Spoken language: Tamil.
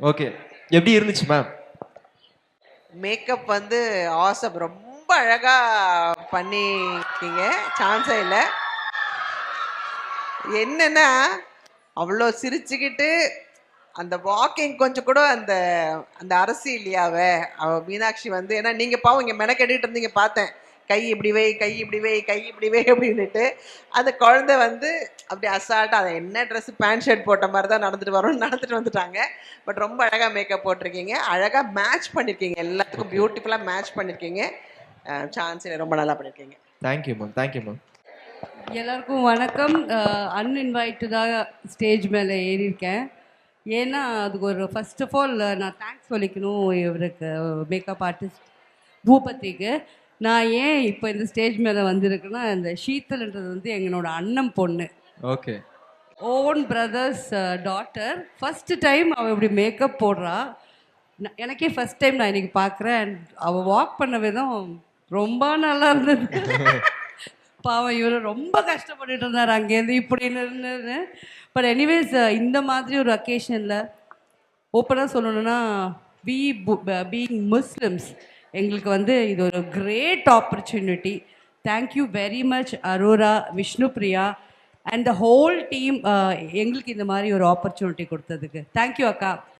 ஓகே. எப்படி இருந்துச்சு மேம்? மேக்கப் வந்து ஆசம், ரொம்ப அழகா பண்ணிருக்கீங்க. சான்ஸே இல்லை. என்னன்னா அவ்வளோ சிரிச்சுக்கிட்டு அந்த வாக்கிங் கொஞ்சம் கூட அந்த அந்த அரசி இல்லையாவ அவ மீனாட்சி வந்து, ஏன்னா நீங்க பாவம் இங்க மெனக்கெட்டுட்டு இருந்தீங்க பார்த்தேன். கை இப்படி வை, கை இப்படி வை, கை இப்படி வை அப்படின்னுட்டு அந்த குழந்தை வந்து அப்படி அசால்ட்டா அதை என்ன ட்ரெஸ் பேண்ட் ஷர்ட் போட்ட மாதிரி தான் நடந்துட்டு வரோம்னு நடந்துட்டு வந்துட்டாங்க. பட் ரொம்ப அழகா மேக்கப் போட்டிருக்கீங்க, அழகா மேட்ச் பண்ணிருக்கீங்க, எல்லாத்துக்கும் பியூட்டிஃபுல்லா மேட்ச் பண்ணிருக்கீங்க. சான்ஸ் ரொம்ப நல்லா பண்ணிருக்கீங்க. Thank you ma'am, thank you ma'am. எல்லாருக்கும் வணக்கம். அன்இன்வைட்டடாக ஸ்டேஜ் மேலே ஏறியிருக்கேன். ஏன்னா அதுக்கு ஒரு ஃபர்ஸ்ட் ஆஃப் ஆல் நான் தேங்க்ஸ் சொல்லிக்கணும் இவருக்கு, மேக்கப் ஆர்டிஸ்ட் பூபதிக்கு. நான் ஏன் இப்போ இந்த ஸ்டேஜ் மேலே வந்திருக்கேன்னா, இந்த ஷீத்தல்ன்றது வந்து எங்களோட அண்ணன் பொண்ணு, okay. Own brothers daughter. First time அவள் இப்படி மேக்கப் போடுறா. எனக்கே ஃபஸ்ட் டைம் நான் இன்னைக்கு பார்க்குறேன். அவள் வாக் பண்ண விதம் ரொம்ப நல்லா இருந்தது. பாவம் இவர் ரொம்ப கஷ்டப்பட்டுட்டு இருந்தார் அங்கேருந்து இப்படின்னு இருந்தது. பட் எனிவேஸ் இந்த மாதிரி ஒரு அக்கேஷனில் ஓப்பனாக சொல்லணுன்னா, வி பீயிங் முஸ்லிம்ஸ், எங்களுக்கு வந்து இது ஒரு great opportunity. Thank you very much Arora, Vishnupriya and the whole team எங்களுக்கு இந்த மாதிரி ஒரு ஆப்பர்ச்சுனிட்டி கொடுத்ததுக்கு. தேங்க்யூ அக்கா.